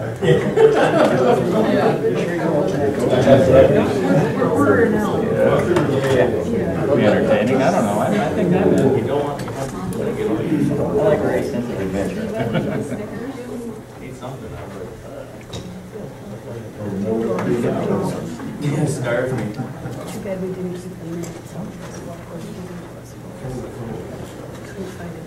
It'll be entertaining. I don't know. I think I'm in. You don't want to I like a very sense of adventure. Need something. Yeah, starve me. Too bad we didn't keep the minutes. Couldn't find it.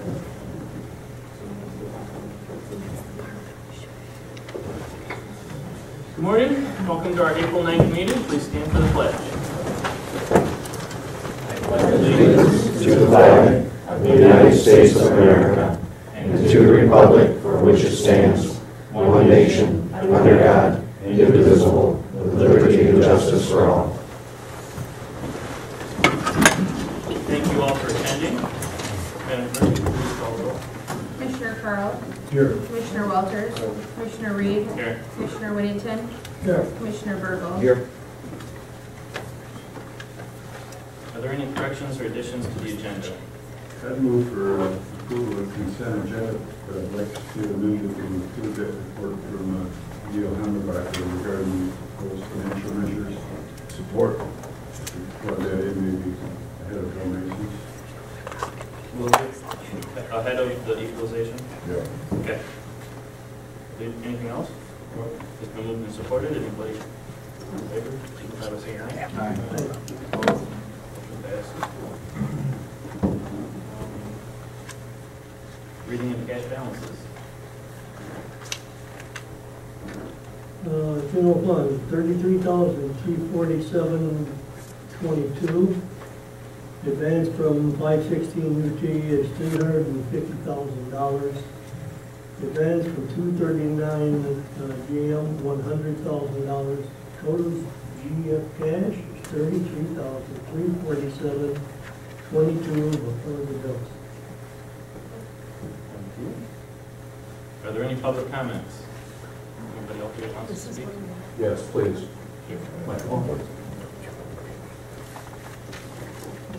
Good morning. Welcome to our April 9th meeting. Please stand for the pledge. I pledge allegiance to the flag of the United States of America and to the republic for which it stands, one nation, under God, indivisible, with liberty and justice for all. Thank you all for attending. Madam Clerk, please call the roll. Commissioner Carl. Here. Commissioner Walters. Commissioner Reed. Here. Commissioner Whittington. Here. Commissioner Burgle. Here. Are there any corrections or additions to the agenda? I'd move for approval of consent agenda, but I'd like to see a minute to include that report from Leo Hammerbacher regarding those financial measures. Support. Plug that in maybe ahead of donations. Ahead of the equalization? Yeah. Okay. Anything else? It's been moved and supported. Anybody in favor? Signify by saying aye. Aye. Opposed? Motion passes. Reading of cash balances. General fund, $33,347.22. Advance from 516 UT is $350,000. Advance from 239 GM, $100,000. Total GF cash is $33,347.22 before the bills. Thank you. Are there any public comments? Anybody else here wants to speak? Yes, please. Microphone.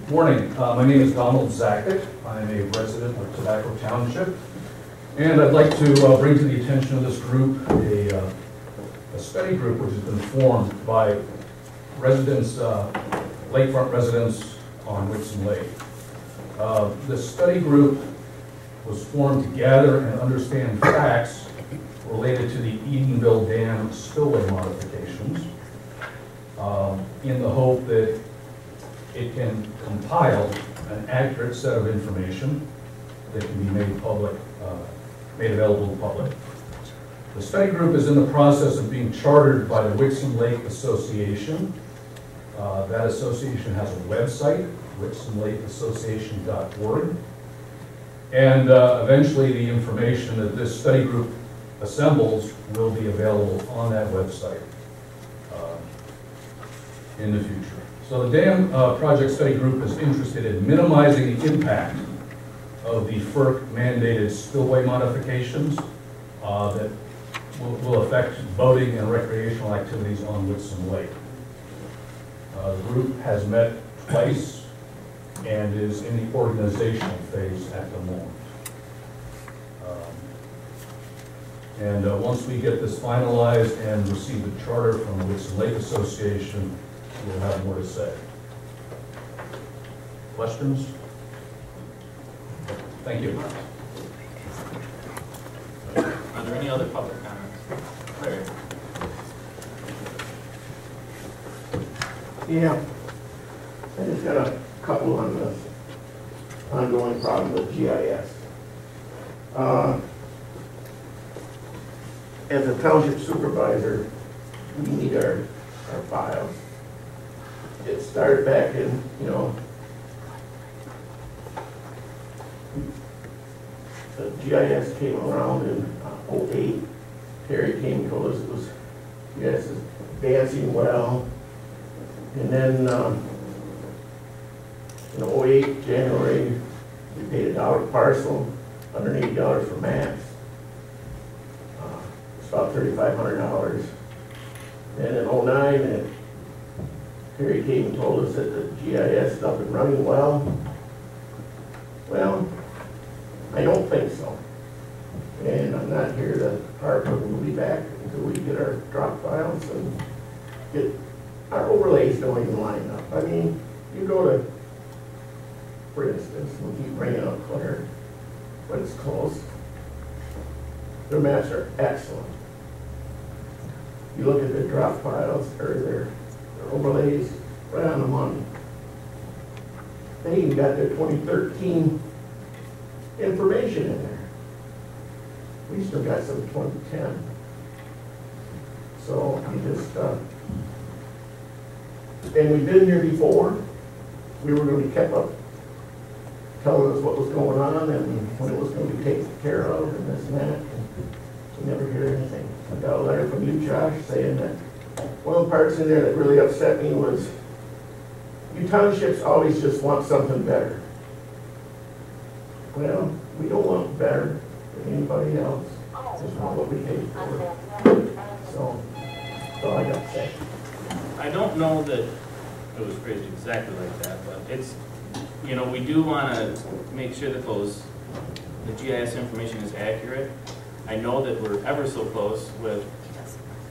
Morning. My name is Donald Zackett. I'm a resident of Tobacco Township, and I'd like to bring to the attention of this group a study group which has been formed by residents, lakefront residents on Whitson Lake. This study group was formed to gather and understand facts related to the Edenville Dam spillway modifications in the hope that it can compile an accurate set of information that can be made public, made available to the public. The study group is in the process of being chartered by the Whitson Lake Association. That association has a website, whitsonlakeassociation.org. And eventually the information that this study group assembles will be available on that website in the future. So the Dam Project Study Group is interested in minimizing the impact of the FERC mandated spillway modifications that will affect boating and recreational activities on Whitson Lake. The group has met twice and is in the organizational phase at the moment. Once we get this finalized and receive the charter from the Whitson Lake Association, we'll have more to say. Questions? Thank you. Are there any other public comments? Larry? Yeah. I just got a couple on the ongoing problem with GIS. As a township supervisor, we need our files. It started back in, the GIS came around in 08. Terry came and told us it was, GIS is advancing well. And then in 08, January, we paid $1 a parcel, $180 for maps. It's about $3,500. And in 09, Terry came and told us that the GIS is up and running well. Well, I don't think so. And I'm I'm not here to park a movie back until we get our drop files and get our overlays don't even line up. I mean, you go to, for instance, we'll keep bringing up Claire, but it's close. Their maps are excellent. You look at their drop files or their overlays, right on the money. They even got their 2013 information in there. We still got some 2010. So you just, and we've been here before. We were going to be kept up, telling us what was going on and when it was going to be taken care of and this and that. And we never hear anything. I got a letter from you, Josh, saying that one of the parts in there that really upset me was you townships always just want something better. Well, we don't want better than anybody else. Just want what we paid for. So, that's all I got to say. I don't know that it was phrased exactly like that, but it's, you know, we do want to make sure that the GIS information is accurate. I know that we're ever so close with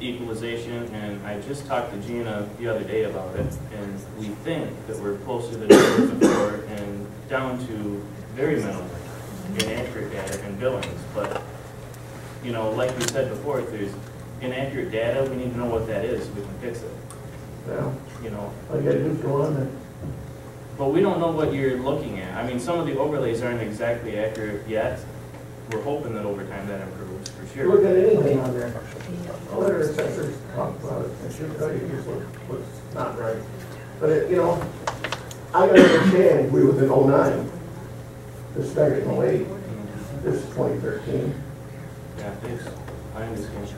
equalization, and I just talked to Gina the other day about it, and we think that we're closer than ever before and down to very minimal inaccurate data and billings. But, you know, like we said before, if there's inaccurate data, we need to know what that is so we can fix it. Well, You know, all you got to do is go on there. but we don't know what you're looking at. I mean, some of the overlays aren't exactly accurate yet. We're hoping that over time that improves, for If you look sure. at anything on there, I'll let our assessors talk about it. I should tell you just what's not right. But, you know, I gotta understand, we was in '09. This started in '08. This is 2013. Yeah, thanks. I understand.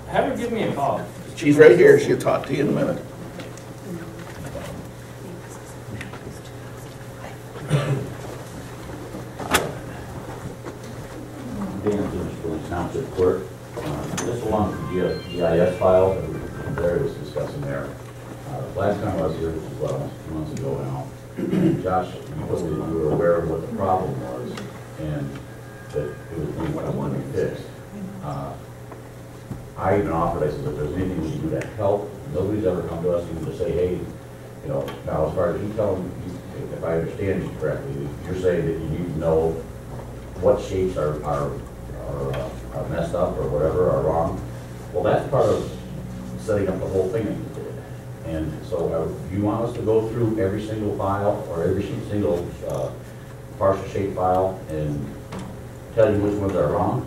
Have her give me a call. She's right here. She'll talk to you in a minute. Dan Jim's Township Clerk. Just along with the GIS file that Larry was discussing there. Last time I was here, which was almost 2 months ago now, Josh, you told me that you were aware of what the problem was and that it was being wanted to be fixed. I even offered, I said, if there's anything we can do to help, nobody's ever come to us even to say, hey, you know, now as far as you tell them, if I understand you correctly, you're saying that you need to know what shapes are messed up or whatever are wrong. Well, that's part of setting up the whole thing that you did. And so do you want us to go through every single file or every single partial shape file and tell you which ones are wrong?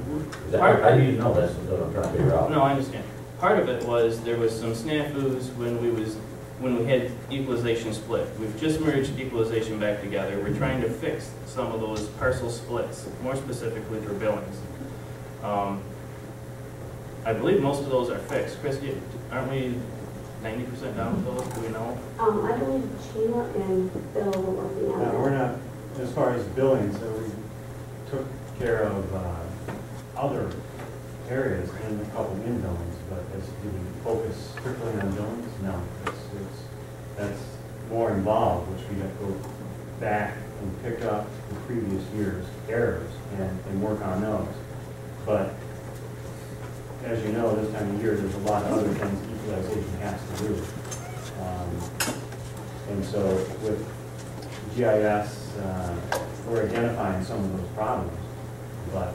I need to know. That's what I'm trying to figure out. No, I understand. Part of it was there was some snafus when we had equalization split. We've just merged equalization back together. We're trying to fix some of those parcel splits, more specifically for billings. I believe most of those are fixed. Chris, aren't we 90% down with those? Do we know? I believe Sheila and Bill were working on No, that. we're not, as far as billing, so we took care of other areas and a couple in billings, but as do we focus strictly on billings? No, that's more involved, which we have to go back and pick up the previous year's errors and work on those. But as you know, this time of year, there's a lot of other things equalization has to do. And so with GIS, we're identifying some of those problems, but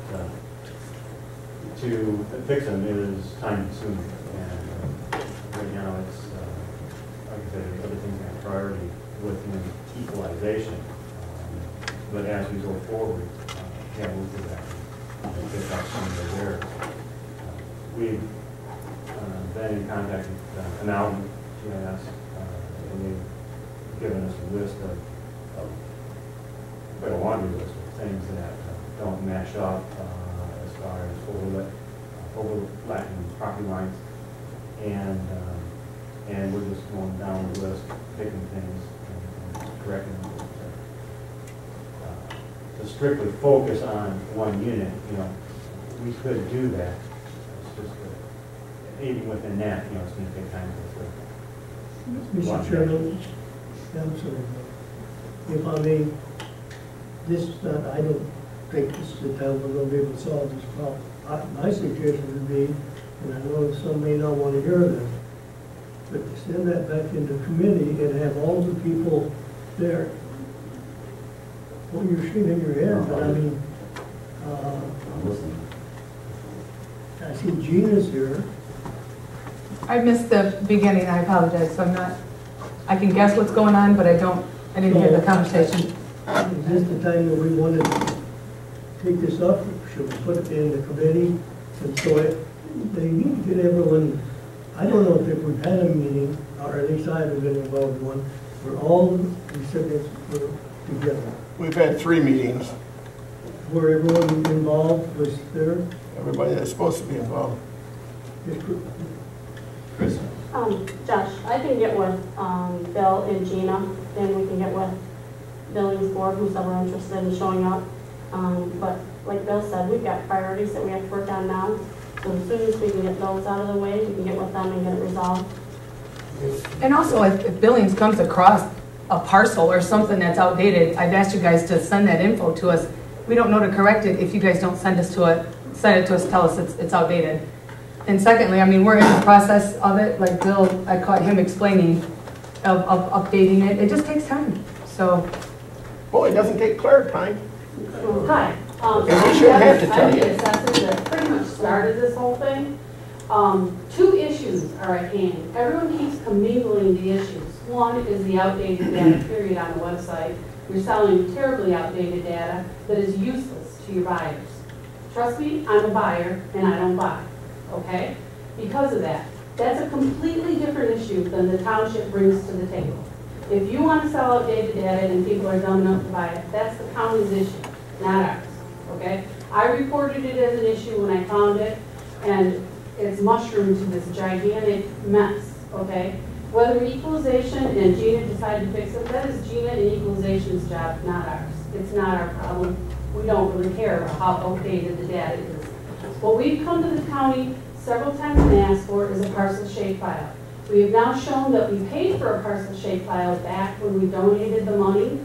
to fix them is time consuming. And right now it's, like I said, the other things have priority within equalization. But as we go forward, yeah, we'll do that and pick up some of those errors. We've been in contact with Analvin GIS, and they've given us a list of quite a laundry list of things that don't match up as far as overlapping property lines, and we're just going down the list, picking things and correcting them. To strictly focus on one unit, you know, we could do that. It's just even within that, you know, it's going to take time to Mr. Chairman, I'm sorry, if I may, this is not, I don't think this is the time we're going to be able to solve this problem. My suggestion would be, and I know some may not want to hear this, but to send that back into committee and have all the people there. Well, you're shaking your head, but I mean, I'm listening. I see Gina's here. I missed the beginning, I apologize, so I'm not, I can guess what's going on, but I didn't hear the conversation. Is this the time that we want to take this up? Should we put it in the committee? And so they need to get everyone, I don't know if we've had a meeting, or at least I haven't been involved in one, where all the recipients were together. We've had 3 meetings. Where everyone involved was there. Everybody that's supposed to be involved. Chris? Josh, I can get with Bill and Gina, then we can get with Billings Board, who's ever interested in showing up. But like Bill said, we've got priorities that we have to work on now. So as soon as we can get those out of the way, we can get with them and get it resolved. And also, if Billings comes across a parcel or something that's outdated, I've asked you guys to send that info to us. We don't know to correct it if you guys don't send it to us, tell us it's outdated. And secondly, I mean, we're in the process of it, like Bill, I caught him explaining of updating it. It just takes time, so. Boy, it doesn't take Claire time. Hi. And we shouldn't have to tell I'm you. the assessor that pretty much started this whole thing. 2 issues are at hand. Everyone keeps commingling the issues. One is the outdated data period on the website. You're selling terribly outdated data that is useless to your buyers. Trust me, I'm a buyer and I don't buy, okay? Because of that. That's a completely different issue than the township brings to the table. If you want to sell outdated data and people are dumb enough to buy it, that's the county's issue, not ours, okay? I reported it as an issue when I found it, and it's mushroomed to this gigantic mess, okay? Whether equalization and Gina decide to fix it, that is Gina and equalization's job, not ours. It's not our problem. We don't really care about how outdated the data is. What we've come to the county several times and asked for is a parcel shapefile. We have now shown that we paid for a parcel shapefile back when we donated the money.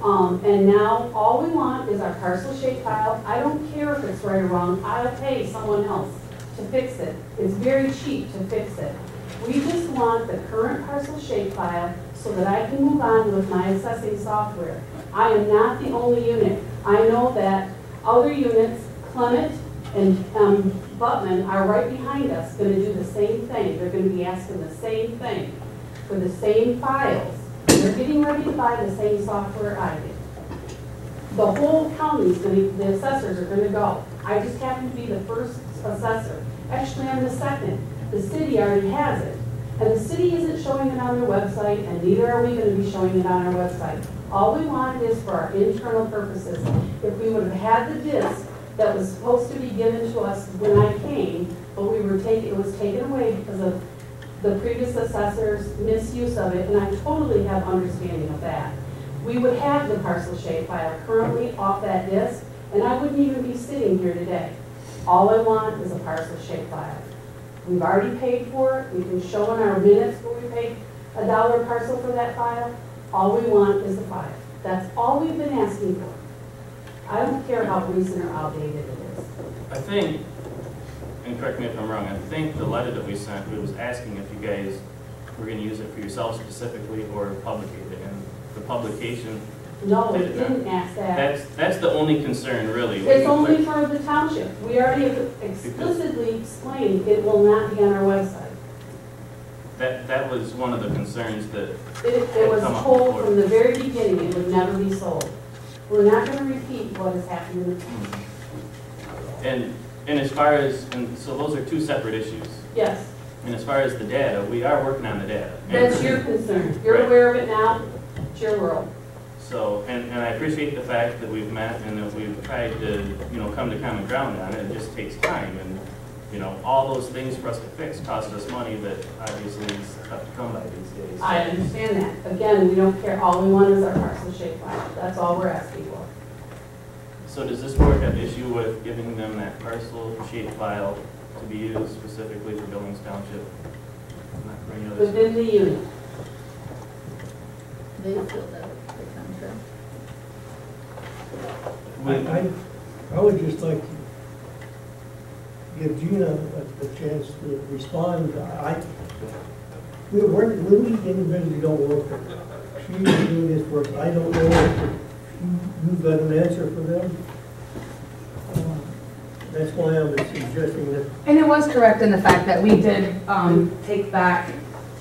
And now all we want is our parcel shapefile. I don't care if it's right or wrong. I'll pay someone else to fix it. It's very cheap to fix it. We just want the current parcel shapefile so that I can move on with my assessing software. I am not the only unit. I know that other units, Clement and Butman, are right behind us, going to do the same thing. They're going to be asking the same thing for the same files. They're getting ready to buy the same software I did. The whole county's going to, the assessors are going to go. I just happen to be the first assessor. Actually, I'm the second. The city already has it. And the city isn't showing it on their website, and neither are we going to be showing it on our website. All we want is for our internal purposes. If we would have had the disc that was supposed to be given to us when I came, but it was taken away because of the previous assessor's misuse of it, and I totally have understanding of that. We would have the parcel shapefile currently off that disc, and I wouldn't even be sitting here today. All I want is a parcel shapefile. We've already paid for it. We can show in our minutes where we paid $1 a parcel for that file. All we want is the file. That's all we've been asking for. I don't care how recent or outdated it is. I think, and correct me if I'm wrong, I think the letter that we sent, it was asking if you guys were going to use it for yourself specifically or publicate it. And the publication... No, it didn't ask that. That's the only concern, really. It's only for the township. We already explicitly explained it will not be on our website. That was one of the concerns that It was told from the very beginning it would never be sold. We're not going to repeat what has happened in the past. And as far as, and so those are 2 separate issues. Yes. And as far as the data, we are working on the data. That's your concern. You're aware of it now. It's your world. So, and I appreciate the fact that we've met and that we've tried to, come to common ground on it. It just takes time. And, all those things for us to fix cost us money that obviously is tough to come by these days. I understand that. Again, we don't care. All we want is our parcel shapefile. That's all we're asking for. So does this board have issue with giving them that parcel shapefile to be used specifically for Billings Township? Not for any other Within the unit. They feel that the contract. I would just like to give Gina a chance to respond. We're individually don't work with her. She's doing this work. I don't know if you've got an answer for them. That's why I'm suggesting that. And it was correct in the fact that we did take back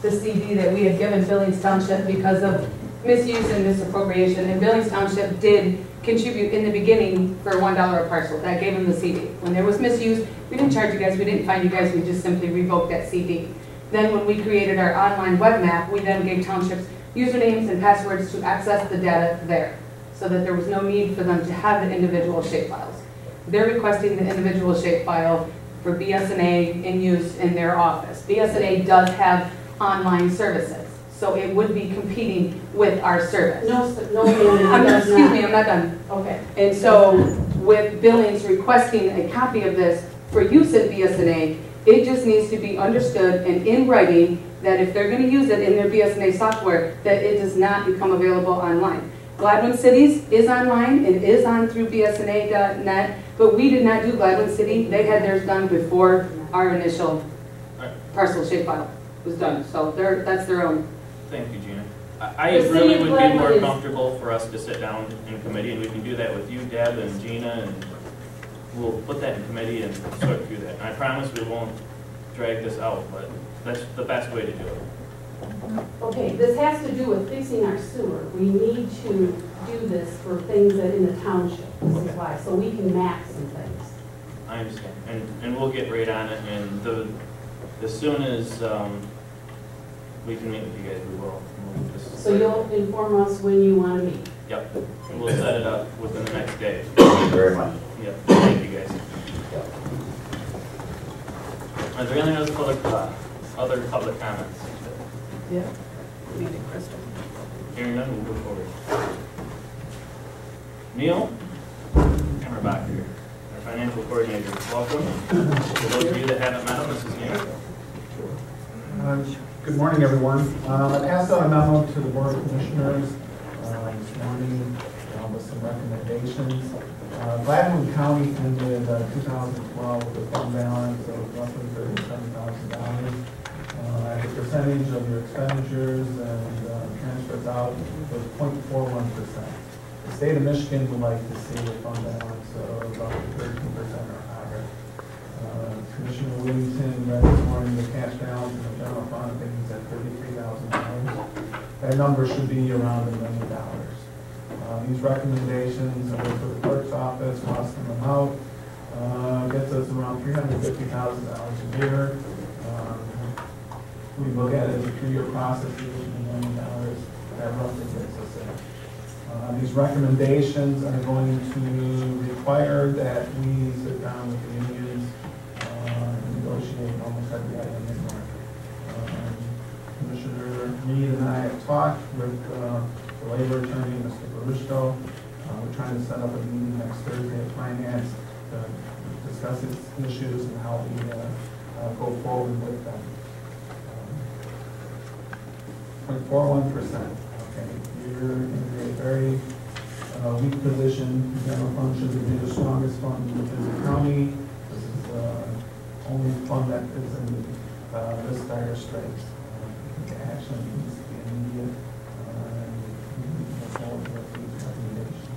the CD that we had given Billings Township because of misuse and misappropriation. And Billings Township did contribute in the beginning for $1 a parcel. That gave them the CD. When there was misuse, we didn't charge you guys, we didn't fine you guys, we just simply revoked that CD. Then when we created our online web map, we then gave townships usernames and passwords to access the data there, so that there was no need for them to have the individual shapefiles. They're requesting the individual shapefile for BSNA in use in their office. BSNA does have online services, so it would be competing with our service. Excuse me, I'm not done. Okay. And so with Billings requesting a copy of this for use at BSNA, it just needs to be understood and in writing that if they're going to use it in their BSNA software, that it does not become available online. Gladwin Cities is online, it is on through bsna.net, but we did not do Gladwin City. They had theirs done before our initial parcel shapefile was done, so that's their own. Thank you, Gina. I really would be more comfortable for us to sit down in committee, and we can do that with you, Deb, and Gina, and we'll put that in committee and sort through that. And I promise we won't drag this out, but that's the best way to do it. Okay, this has to do with fixing our sewer. We need to do this for things that in the township, this is why, so we can map some things. I understand, and we'll get right on it, and as soon as we can meet with you guys, we will. So you'll inform us when you want to meet? Yep, we'll set it up within the next day. Thank you very much. Yep, thank you guys. Are there any other public comments? Yeah. Meeting Crystal. Hearing none, we'll move forward. Neil Hammerbacher, our financial coordinator. Welcome. For those of you that haven't met him, this is Neil. Good morning, everyone. I passed out a memo to the Board of Commissioners this morning with some recommendations. Gladwin County ended 2012 with a fund balance of roughly $37,000. The percentage of your expenditures and transfers out was 0.41%. The state of Michigan would like to see a fund balance of about 13% or higher. Commissioner Williamson read this morning the cash balance in the general fund, I think it's at $33,000. That number should be around $1 million. These recommendations are for the clerk's office, costing them out, gets us around $350,000 a year. We look at it as a 3-year process, $1 million, that roughly gets us there. These recommendations are going to require that we sit down with the unions and negotiate almost every item in there. Commissioner Reed and I have talked with the labor attorney, Mr. Barushko. We're trying to set up a meeting next Thursday at Finance to discuss these issues and how we go forward with them. 0.41%. Okay, you're in a very weak position. The general fund should be the strongest fund within the county. This is the only fund that is in this dire straits. The action needs to be immediate, and we need to move forward with these recommendations.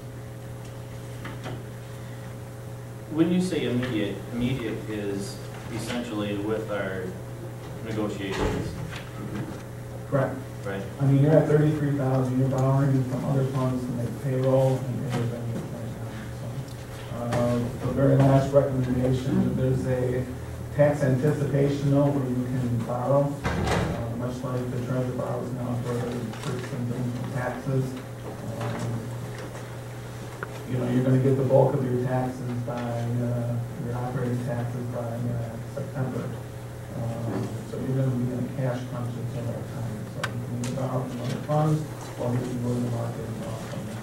When you say immediate is essentially with our negotiations. Correct. Right. I mean, you're at 33,000. You're borrowing from other funds to make payroll and pay revenue right now. So, the very last recommendation, there's a tax anticipation note where you can borrow, much like the treasurer borrows now for some taxes. You know, you're going to get the bulk of your taxes by your operating taxes by September. So you're going to be in a cash crunch until that time. So you can either borrow from other funds, or you can go to the market and borrow from them.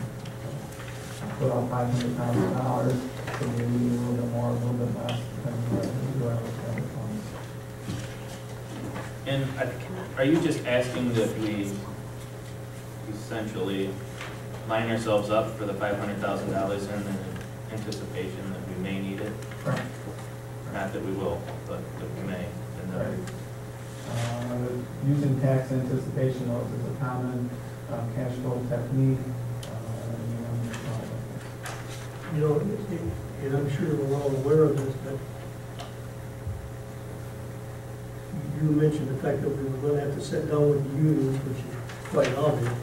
So put out $500,000, so maybe a little bit more, a little bit less, depending on where you are with other funds. And are you just asking that we essentially line ourselves up for the $500,000 in the anticipation that we may need it? Right. not that we will, but that we may. And then Using tax anticipation notes is a common cash flow technique. You know, and I'm sure we're all aware of this, but you mentioned the fact that we were gonna have to sit down with the unions, which is quite obvious.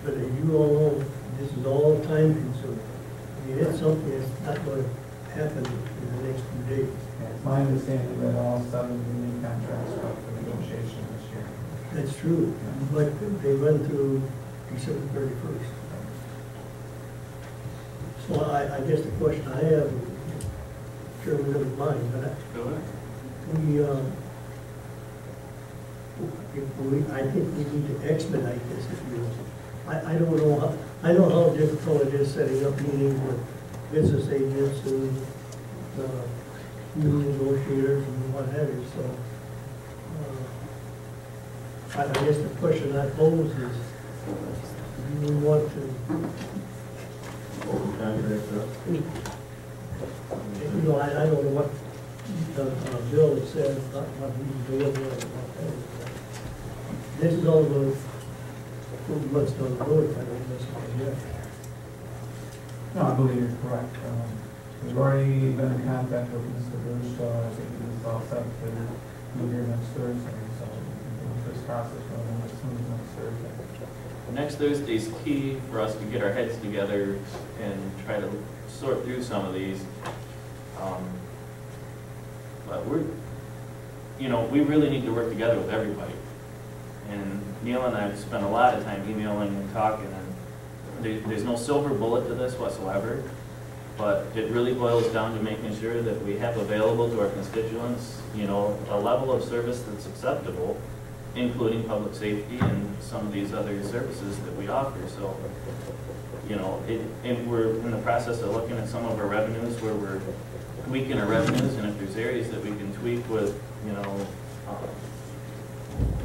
But as you all know, this is all time consuming. I mean, it's something that's not gonna happen in the next few days. It's my understanding that all 7 union contracts are up for negotiation this year. That's true, but they run through December 31st. So I guess the question I have, sure we don't mind, but I think we need to expedite this if you will. I don't know how, I know how difficult it is setting up meetings with business agents and union negotiators and what have you, so. I guess the question I pose is, do we want to? You know, I don't know what the bill has said, what he's doing, this is all the months down the road, if I don't miss it yet. No, I believe you're correct. We've already been in contact with Mr. Bruce, so I think he's all set to be here next Thursday, so we can do this process running as soon as next Thursday. next Thursday is key for us to get our heads together and try to sort through some of these. But we really need to work together with everybody. And Neil and I have spent a lot of time emailing and talking, and there's no silver bullet to this whatsoever, but it really boils down to making sure that we have available to our constituents, a level of service that's acceptable, including public safety and some of these other services that we offer. So, and we're in the process of looking at some of our revenues where we're tweaking our revenues, and if there's areas that we can tweak with,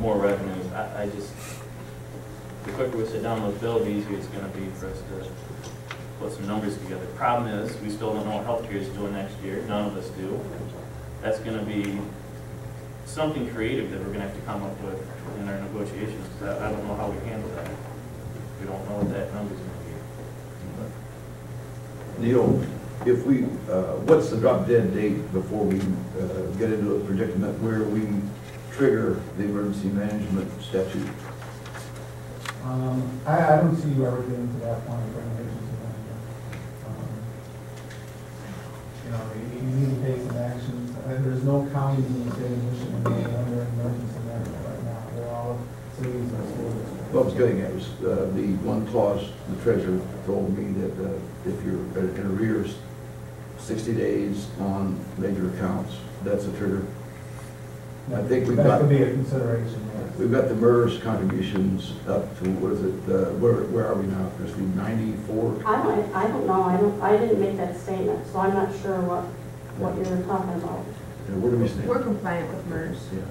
more revenues, the quicker we sit down with Bill, the easier it's going to be for us to put some numbers together. Problem is, we still don't know what healthcare is doing next year. None of us do. That's going to be something creative that we're going to have to come up with in our negotiations. I don't know how we handle that. We don't know what that number's going to be. Neil, if we, what's the drop dead date before we get into a predicament where we trigger the emergency management statute? I don't see you ever getting to that point for an emergency management. You need to take some actions. There's no counties in the state of Michigan that are under emergency management right now. They're all cities and school districts. What I was getting at was the one clause, the treasurer told me that if you're in arrears 60 days on major accounts, that's a trigger. I think we've got, that could be a consideration. Yes. We've got the MERS contributions up to, what is it, where are we now, Christie, 94? I don't know, I didn't make that statement, so I'm not sure what you're talking about. Where do we stand? We're compliant with MERS. Yeah.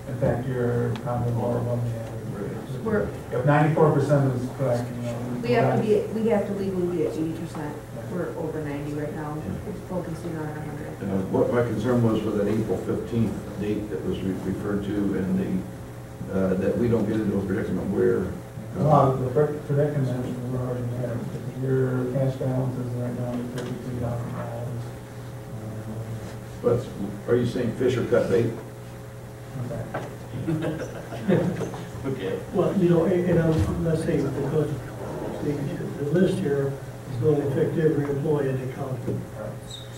In fact, you're probably more than the average. We're, if 94% is correct, we have to legally be at 80%. We're over 90 right now. It's focusing on 100. What my concern was with that April 15th date that was referred to, and that we don't get into a predicament where. The predicament we're already there. Your cash balance is right now at $32,000. But are you saying fish or cut bait? Okay. Well, and I'm not saying because the list here is going to affect every employee in the county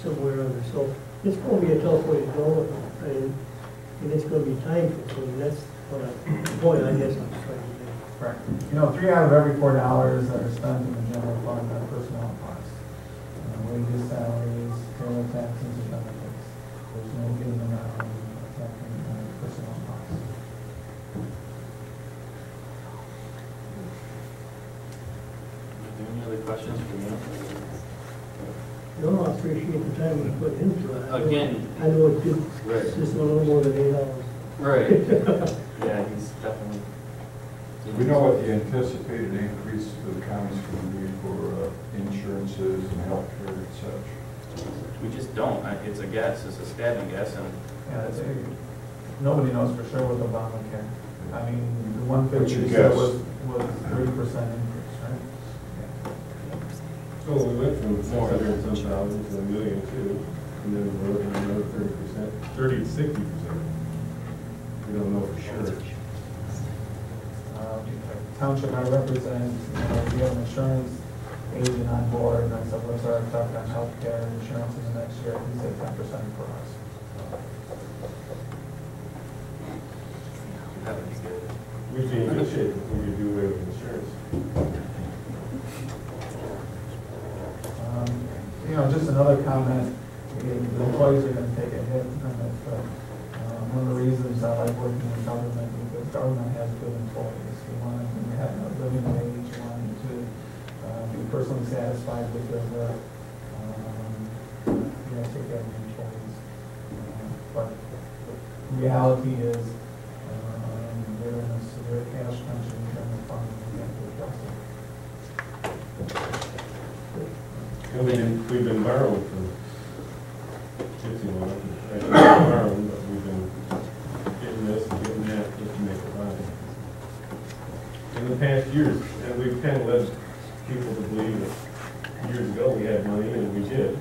somewhere or other. So it's going to be a tough way to go, and it's going to be time consuming. That's the point I guess I'm trying to make. Right. 3 out of every $4 that are spent in the general fund are personnel costs. Wages, salaries, payroll taxes, and benefits. There's no given amount of personnel costs. Any other questions for me? No, I appreciate the time you put into it. Again. I know it did, Right. it's just a little more than 8 hours. Right. Yeah, he's definitely. We know what the anticipated increase for the county's going to be for insurances and healthcare and such. We just don't. It's a guess, it's a stabbing guess, and Yeah, nobody knows for sure with Obamacare. I mean, the one What's figure your you said guess? was 30% increase, right? So we went from 400 and some thousand to 1 million too, and then we're looking at another 30%, 30 to 60%. We don't know for sure. Township I represent, we have an insurance agent on board, and I said, what's our effect on healthcare and insurance in the next year? He said 10% for us. that would be good. We'd be in good shape if we could do away with insurance. Just another comment, the employees are going to take a hit from it, but one of the reasons I like working in government is because government has good employees. We want them to have a living wage, we want them to be personally satisfied with their work, take care of the employees. But the reality is, they're in a severe cash crunch in terms of funding, we have to address it. We've been borrowing from Gypsy One, actually borrowing, but we've been getting this and getting that just to make it right. In the past years, and we've kind of led people to believe that years ago we had money, and we did,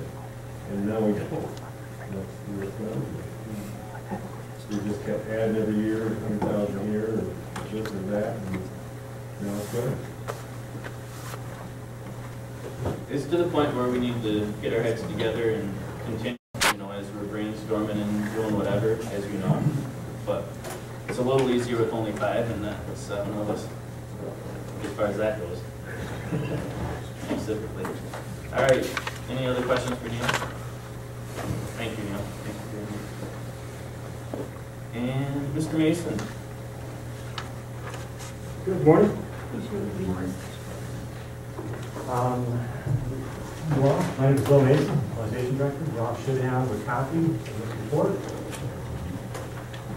and now we don't. That's the way it's going. We just kept adding every year, 100,000 a year, and this and that, and now it's good. It's to the point where we need to get our heads together and continue, as we're brainstorming and doing whatever, as you know. But it's a little easier with only 5, and that's none of us, as far as that goes, specifically. All right, any other questions for Neil? Thank you, Neil. Thank you very much. And Mr. Mason. Good morning. Well, my name is Bill Mason, Equalization Director. You all should have a copy of this report.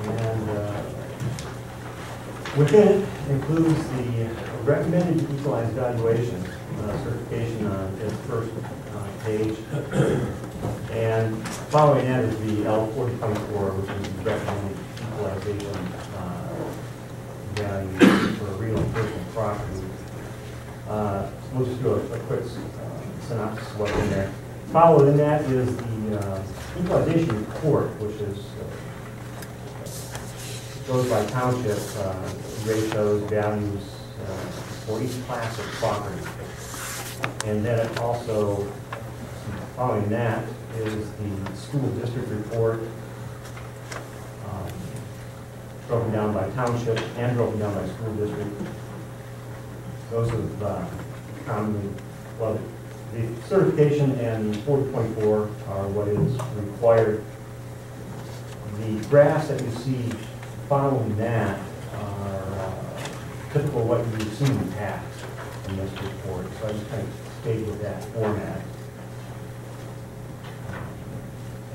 And within it includes the recommended equalized valuation certification on its first page. And following that is the L4024, which is the recommended equalization value for real and personal property. We'll just do a quick synopsis of what's in there. Followed in that is the equalization report, which is goes by township ratios, values for each class of property. And then it also, following that, is the school district report, broken down by township and broken down by school district. Those have commonly, well, the certification and the 4024 are what is required. The graphs that you see following that are typical of what you've seen in the past in this report. So I just kind of stayed with that format.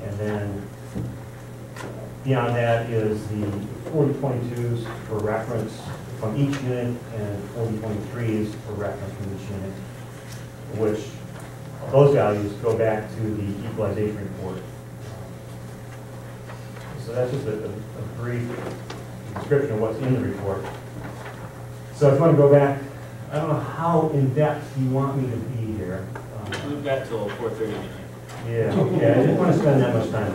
And then beyond that is the 4022s for reference from each unit and 4023s for reference from each unit, which those values go back to the equalization report. So that's just a brief description of what's in the report. So if you want to go back, I don't know how in-depth you want me to be here. We've got till 4:30 tonight. Yeah, okay, I didn't want to spend that much time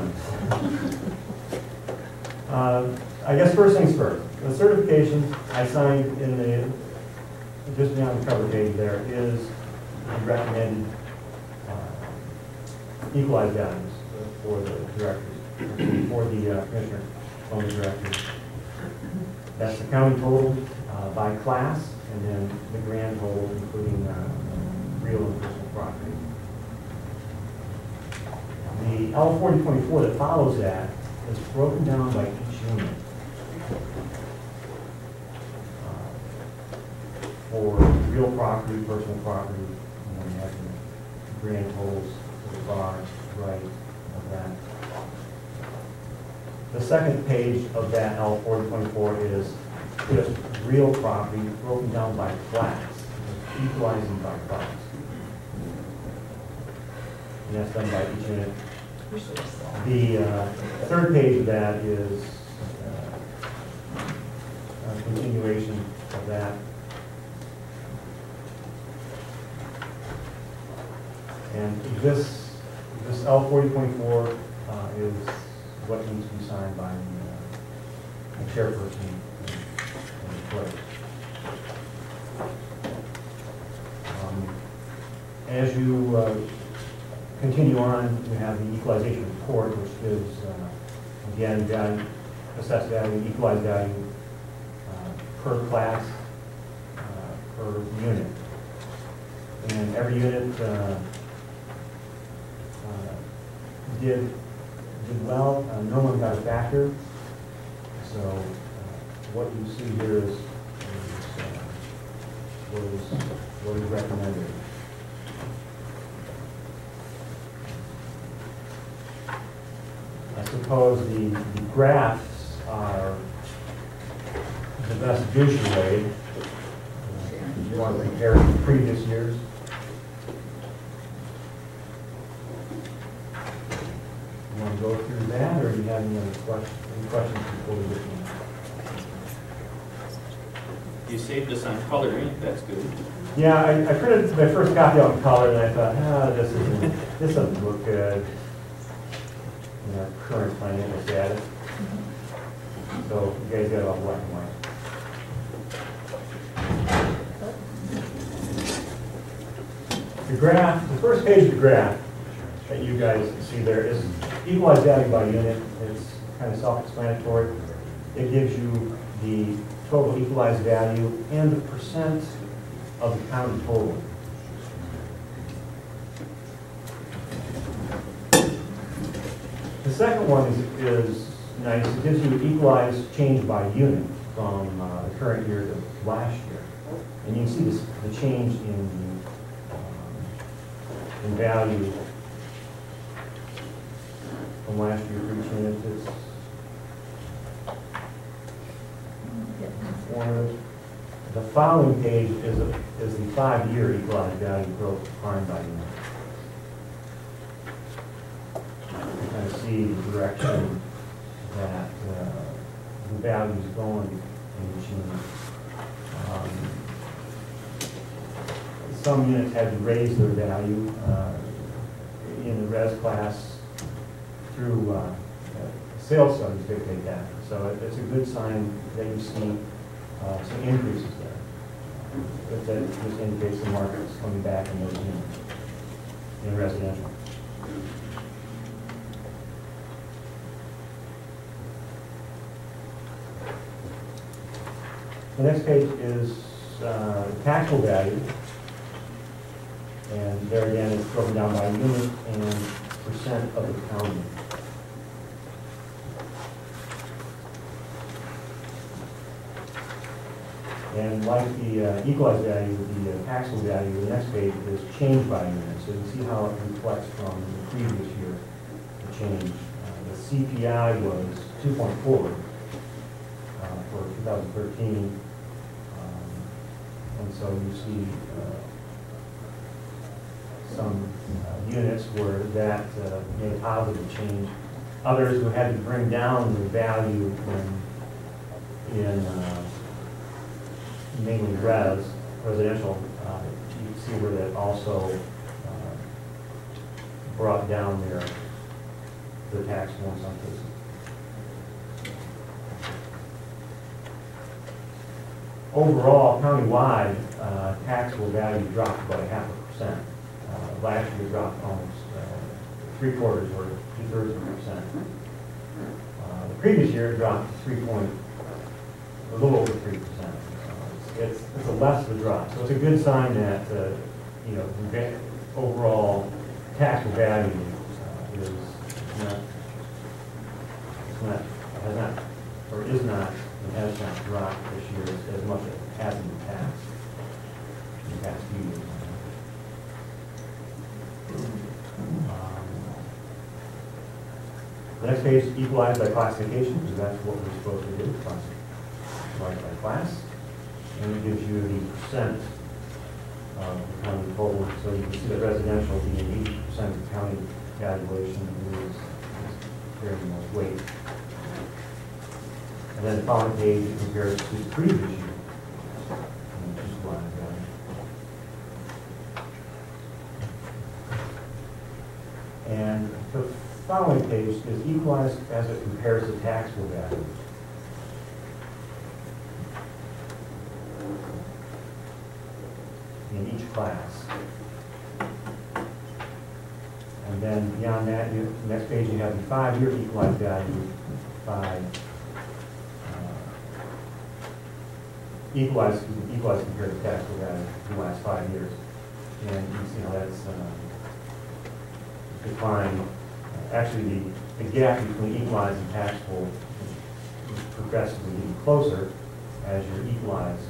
on it. I guess first things first. The certification I signed in the, just beyond the cover page there, is the recommended equalized values for the directors, for the commissioner on the directors. That's the county total by class, and then the grand total, including real and personal property. The L4024 that follows that is broken down by each unit for real property, personal property, and then you have the grand totals to the far right of that. The second page of that L4024 is just real property broken down by class, equalizing by class. And that's done by each unit. The third page of that is a continuation of that. And this L 40.4 is what needs to be signed by the chairperson and the clerk. As you continue on, you have the equalization report, which gives, again, value, assessed value, equalized value per class, per unit. And every unit did well. No one got a factor. So what you see here is what is recommended. I suppose the graphs are the best visual aid. You want to compare to previous years. You want to go through that, or do you have any other questions before we get to You saved us on color ink, that's good. Yeah, I printed my first copy out in color, and I thought, this doesn't look good. You know, current financial status. So you guys got it all black and white. The graph, the first page of the graph that you guys see there is equalized value by unit. It's kind of self-explanatory. It gives you the total equalized value and the percent of the county total. The second one is nice. It gives you equalized change by unit from the current year to last year. And you can see this, the change in value from last year for each unit. It's informative. The following page is the 5-year equalized value growth defined by unit. Kind of see the direction that the value is going in each unit. Some units had to raise their value in the res class through sales studies dictate that. So it's a good sign that you see some increases there. That just indicates the market is coming back in those units in residential. The next page is taxable value, and there again it's broken down by unit and percent of the county. And like the equalized value, the taxable value, the next page is change by unit. So you can see how it reflects from the previous year, the change. The CPI was 2.4 for 2013. And so you see some units where that made a positive change. Others who had to bring down the value in mainly residential, you can see where that also brought down the taxable in some cases. Overall, countywide, taxable value dropped about 0.5%. Last year dropped almost 3/4 or 2/3 of a percent. The previous year it dropped a little over 3%. It's a less of a drop. So it's a good sign that you know, the overall taxable value is has not dropped this year as much as it has in the past few years. The next page is equalized by classification, because that's what we're supposed to do, classify by class. And it gives you the percent of the county total. So you can see that residential being 80% of the county valuation is carrying the most weight. And then the following page it compares to the previous year. And the following page is equalized as it compares to taxable values. In each class. And then beyond that, next page you have the 5-year equalized value by equalized compared to taxable value in the last 5 years. And you see how that's declined. Actually, the gap between equalized and taxable is progressively getting closer as your equalized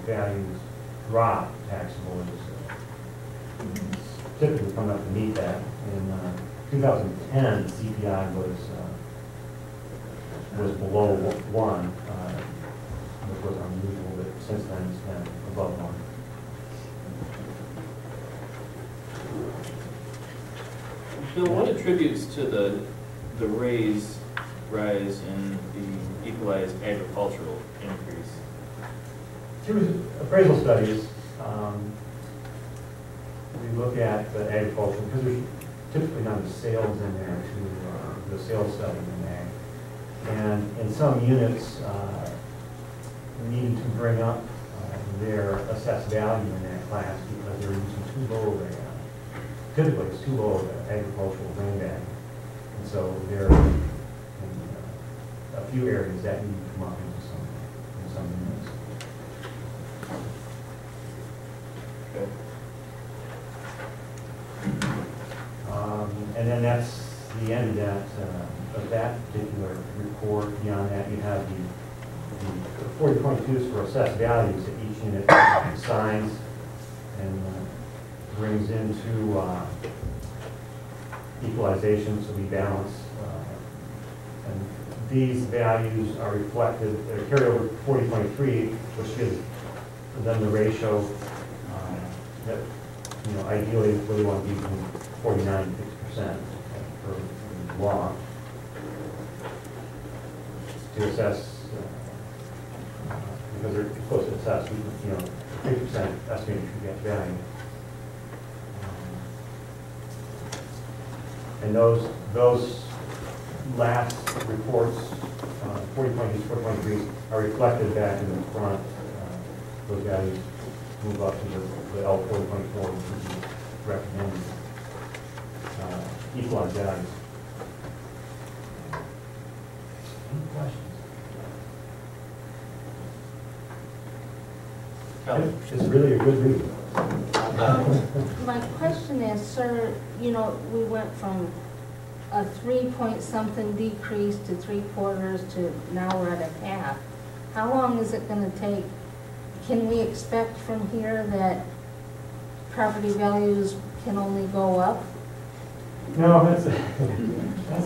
values drop. Taxable is typically coming up to meet that. In 2010, the CPI was below 1, which was unusual, but since then it's been above 1. Bill, what attributes to the rise in the equalized agricultural increase? Through appraisal studies, we look at the agriculture, because there's typically not the sales in there to the sales study in ag. And in some units, we needed to bring up their assessed value in that class because they're using too low of typically it's too low of an agricultural grain value. And so there are a few areas that need to come up into some units. And then that's the end of that particular report. Beyond that, you have the 40.2s for assessed values that each unit assigns and brings into equalization, so we balance. And these values are reflected, carry over 40.3, which gives them the ratio that ideally we want to be between 49 and 50% for law to assess, because they're supposed to assess, 50% estimated true gas value. And those last reports, 40.2, 40.3, are reflected back in the front. Those values move up to the L40.4, which is recommended equalized values. Any questions? It's really a good read. My question is, sir, we went from a 3-point-something decrease to 3/4 to now we're at a half. How long is it going to take? Can we expect from here that property values can only go up? No, that's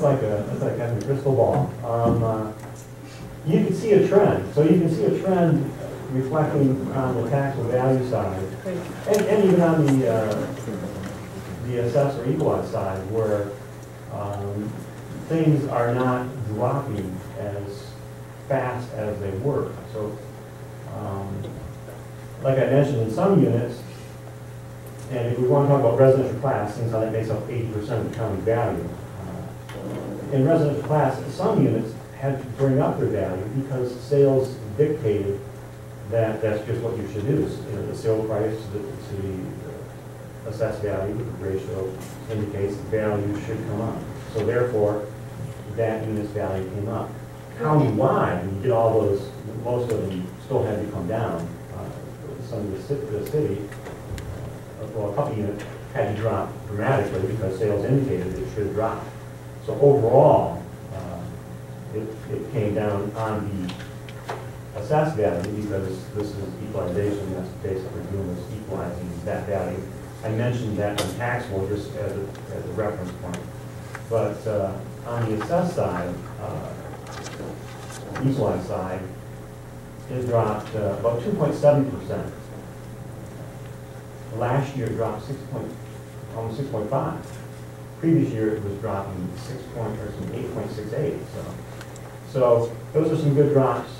like having a crystal ball. You can see a trend. So you can see a trend reflecting on the taxable value side, and even on the assessed or equalized side, where things are not dropping as fast as they were. So, like I mentioned, in some units, and if we want to talk about residential class, since that makes up 80% of the county value, in residential class, some units had to bring up their value because sales dictated that that's just what you should do. The sale price to the assessed value, the ratio indicates the value should come up. So therefore, that unit's value came up. Countywide, you did all those, most of them still had to come down. Some of the city, well, a couple units had to drop dramatically because sales indicated it should drop. So overall, it came down on the assessed value because this is equalization. That's basically doing is equalizing that value. I mentioned that on taxable just as a reference point. But on the assessed side, equalized side, it dropped about 2.7%. Last year it dropped almost 6.5. previous year it was dropping 8.68. So those are some good drops,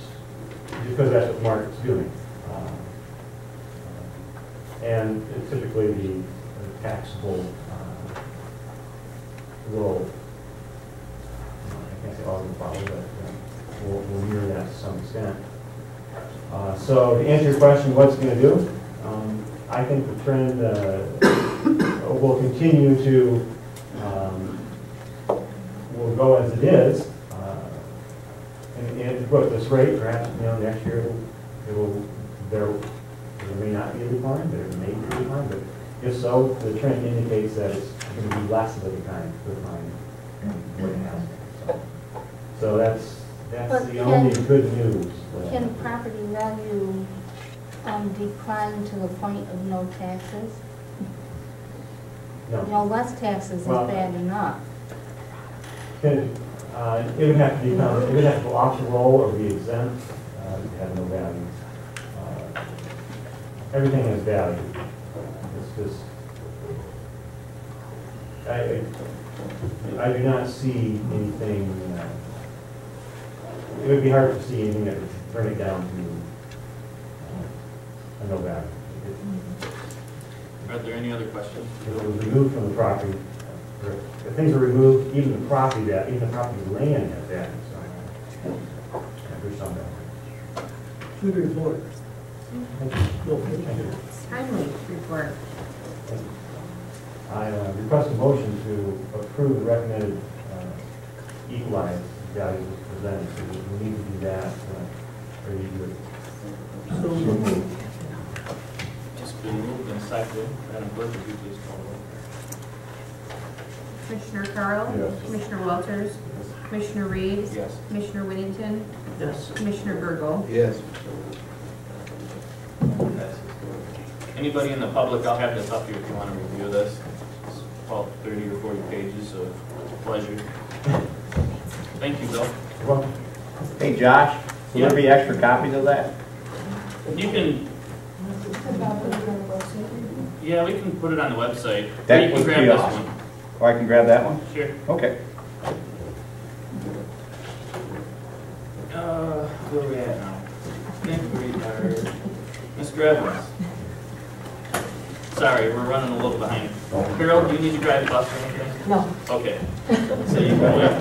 just because that's what the market's doing. And typically the taxable will, I can't say all of the problem, but will mirror that to some extent. So to answer your question, what's it going to do? I think the trend will continue to will go as it is, and at this rate, perhaps next year there may not be a decline, there may be a decline, but if so, the trend indicates that it's going to be less of a decline than what it has been. So that's But the only good news. Can property value decline to the point of no taxes? No. Less taxes is Well, bad enough. It would have to become, it would have to go off the roll or be exempt, to have no value. Everything has value. It's just, I do not see anything, it would be hard to see anything that would bring it down to a no value. Are there any other questions? If it was removed from the property, if things are removed, even the property land has value. So there's some value. Good report. Thank you. Timely report. I request a motion to approve the recommended equalized values as presented. So we need to do that. Or you do it. So moved. Just been moved and seconded. Madam Clerk, would you please call the roll? Commissioner Carl? Yes. Commissioner Walters? Commissioner Reed? Yes. Commissioner Whittington? Yes. Commissioner Burgo? Yes. Anybody in the public, I'll have this up here if you want to review this. It's about 30 or 40 pages, so it's a pleasure. Thank you, Bill. You're welcome. Hey, Josh, will there be extra copies of that? You can, yeah, we can put it on the website. Or That you can would grab be this awesome. one. Oh, I can grab that one? Sure. Okay. Where are we at now? I think we are, Mr. Evans. Sorry, we're running a little behind. Carol, do you need to drive the bus or anything? No. Okay. So you can wait.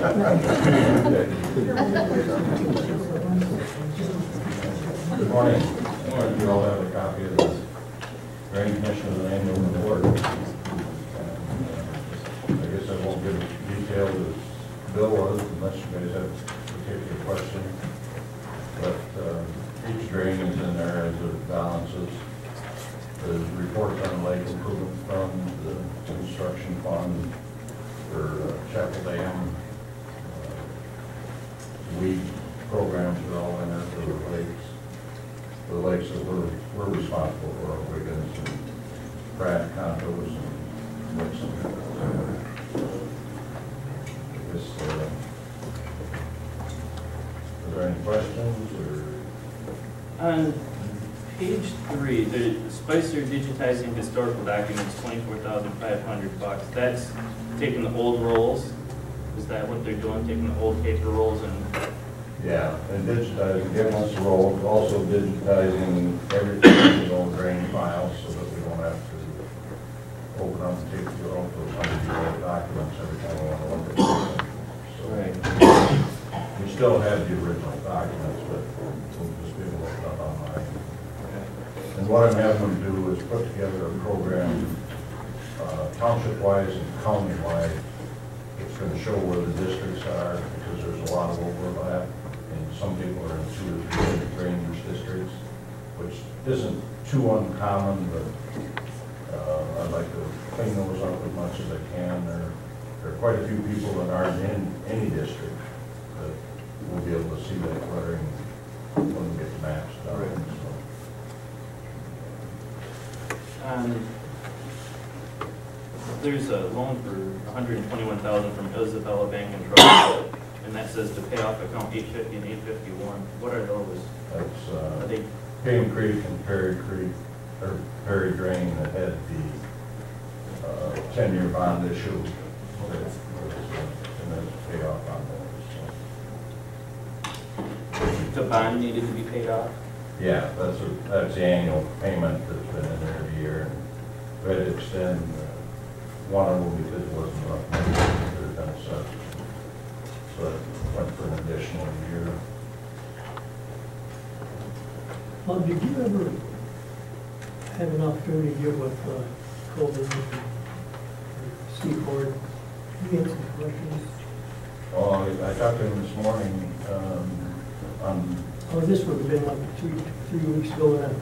Good morning. You all have a copy of the Drain Commissioner's annual report. I guess I won't give it detailed as Bill was unless you guys have a particular question. But each drain is in there as it balances. The reports on the lake improvement fund, the construction fund for Chapel Dam, weed programs are all in there for the lakes. For the lakes that we're responsible for, Wiggins and Pratt, Contos, and Nixon. Are there any questions or? On page 3, the Spicer digitizing historical documents, $24,500. That's taking the old rolls. Is that what they're doing? Taking the old paper rolls and? Yeah, and digitizing, giving us a role, also digitizing everything in the old drain files so that we don't have to open up and take through all those 100-year-old documents every time we want to look at them. So right. We still have the original documents, but we'll just be able to look it up online. And what I'm having them do is put together a program township-wise and county-wide. It's going to show where the districts are because there's a lot of overlap. And some people are in 2 or 3 different drainage districts, which isn't too uncommon, but I'd like to clean those up as much as I can. There are quite a few people that aren't in any district that will be able to see that lettering when we get the maps done. Right. There's a loan for $121,000 from Isabella Bank and Trust, and that says to pay off account 850 and 851. What are those? That's Are they? Game Creek and Perry Creek, or Perry Drain that had the 10-year bond issue And then pay off on those, The bond needed to be paid off? so. Yeah, that's the annual payment that's been in there every year. We had to extend one of them because it wasn't enough money that had been assessed. So it went for an additional year. Bob, did you ever have an opportunity to get with Colvin and Secord? You answer some questions. Oh, I talked to him this morning, on, Oh, this would have been like three weeks ago when I was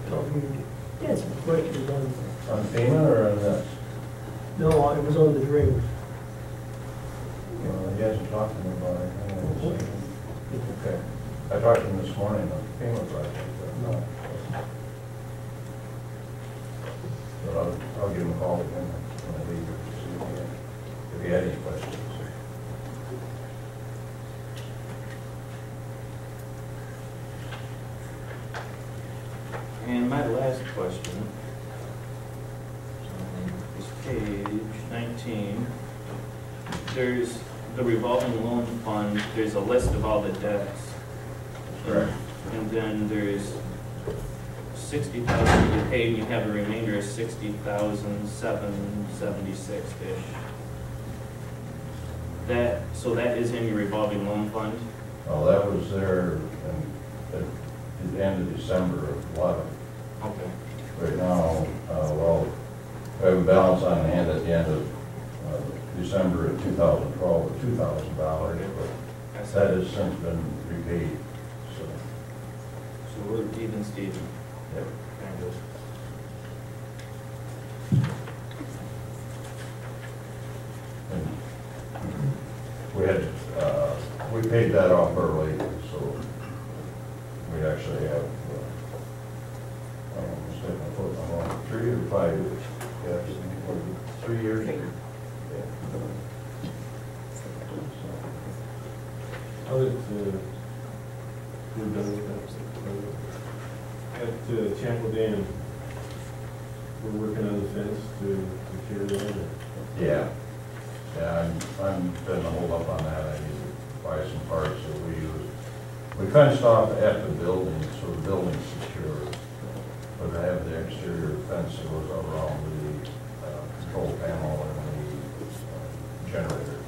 talking. He had some questions on, FEMA or on this? no, it was on the drains. He hasn't talked to me about it. Hang on a second. Okay. I talked to him this morning on FEMA project. No. But I'll give him a call again when I leave to see if he had any questions. And my last question, is page 19. There's the revolving loan fund, there's a list of all the debts. Correct. And then there's 60,000 to be paid, and you have a remainder of 60,776-ish. So that is in your revolving loan fund? Well, that was there at the end of December of 11. Okay. Right now, well, we have a balance on hand at the end of December of 2012 of $2,000, but that has since been repaid, so. So we're even Steven. Yep. Kind of. And we had, we paid that off early, so we actually have, I don't know, stick my foot in the wall, 3 or 5 years. Yeah, 3 years. Yeah. How did, we're done with that. At Chapel Dam, we're working on the fence to secure that. Yeah. Yeah, I'm gonna hold up on that. I need to buy some parts that we use. We fenced off at the building, so the building's secure. But I have the exterior fence that goes around the control panel and the generator.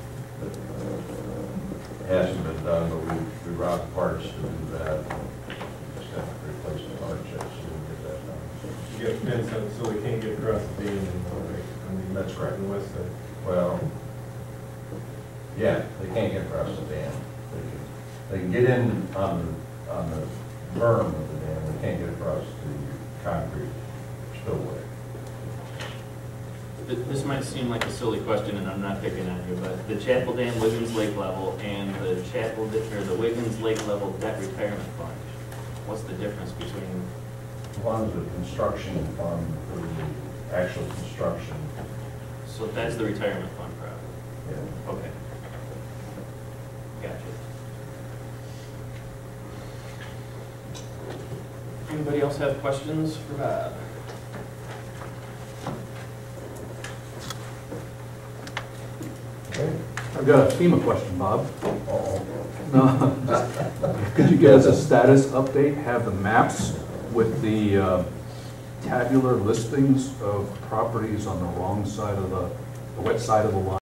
It hasn't been done, but we brought parts to do that. Just have to replace the parts yet, so we'll get that done. You got fence up so they can't get across the dam, right? That's correct. On the west side. Well, yeah, they can't get across the dam. They can get in on the berm of the dam, they can't get across the concrete spillway. This might seem like a silly question, and I'm not picking on you, but the Chapel Dam Wiggins Lake level and the the Wiggins Lake level debt retirement fund, what's the difference between? One's a construction fund for the actual construction. So that's the retirement fund, probably? Yeah. Okay. Gotcha. Anybody else have questions for Bob? I've got a FEMA question, Bob. Could you give us a status update, have the maps with the tabular listings of properties on the wrong side of the wet side of the line?